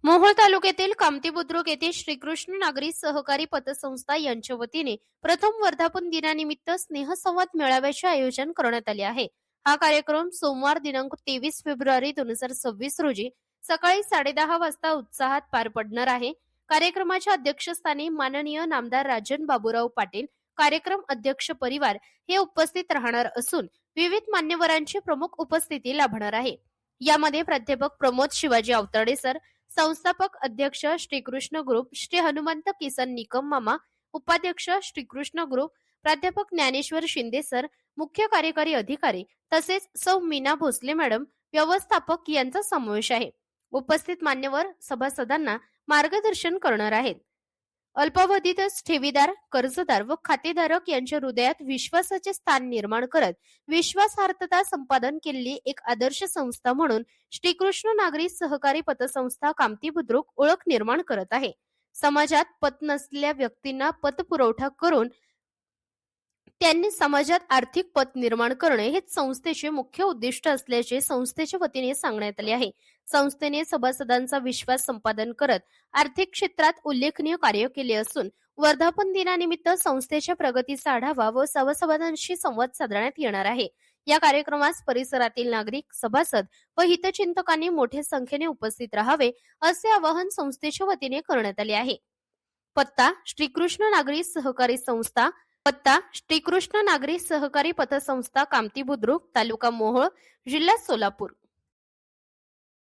मोहोळ तालुक्यातील कामती बुद्रुक येथे श्रीकृष्ण नागरी सहकारी पतसंस्था यांच्या वतीने प्रथम वर्धापन दिनानिमित्त स्नेहसंवाद मेळाव्याचे आयोजन करण्यात आले आहे. हा कार्यक्रम सोमवार दिनांक 23 फेब्रुवारी 2026 रोजी सकाळी 10:30 वाजता उत्साहात पार पडणार आहे. कार्यक्रमाच्या अध्यक्षस्थानी माननीय नामदार राजन बाबूराव पाटील, कार्यक्रम अध्यक्ष परिवार हे उपस्थित राहणार असून विविध मान्यवरांची प्रमुख उपस्थिती लाभणार आहे. यामध्ये प्राध्यापक प्रमोद शिवाजी आवताडे सर, संस्थापक अध्यक्ष श्रीकृष्ण ग्रुप श्री हनुमंत किसन निकम मामा, उपाध्यक्ष श्रीकृष्ण ग्रुप प्राध्यापक ज्ञानेश्वर शिंदे सर, मुख्य कार्यकारी अधिकारी तसेच सौ मीना भोसले मॅडम व्यवस्थापक यांचा समावेश आहे. उपस्थित मान्यवर सभासदांना मार्गदर्शन करणार आहेत. अल्पावधीतच ठेवीदार, कर्जदार व खातेधारक यांच्या हृदयात विश्वासाचे स्थान निर्माण करत विश्वासार्हता संपादन केलेली एक आदर्श संस्था म्हणून श्रीकृष्ण नागरी सहकारी पतसंस्था कामती बुद्रुक ओळख निर्माण करत आहे. समाजात पत नसलेल्या व्यक्तींना पतपुरवठा करून त्यांनी समाजात आर्थिक पत निर्माण करणे हेच संस्थेचे मुख्य उद्दिष्ट असल्याचे संस्थेच्या वतीने सांगण्यात आले आहे. संस्थेने सभासदांचा विश्वास संपादन करत आर्थिक क्षेत्रात उल्लेखनीय कार्य केले असून वर्धापन दिनानिमित्त संस्थेच्या प्रगतीचा आढावा व सभासदांशी संवाद साधण्यात येणार आहे. या कार्यक्रमास परिसरातील नागरिक, सभासद व हितचिंतकांनी मोठ्या संख्येने उपस्थित राहावे असे आवाहन संस्थेच्या वतीने करण्यात आले आहे. पत्ता श्रीकृष्ण नागरी सहकारी संस्था, पत्ता श्रीकृष्ण नागरी सहकारी पतसंस्था कामती बुद्रुक, तालुका मोहोळ, जिल्हा सोलापूर.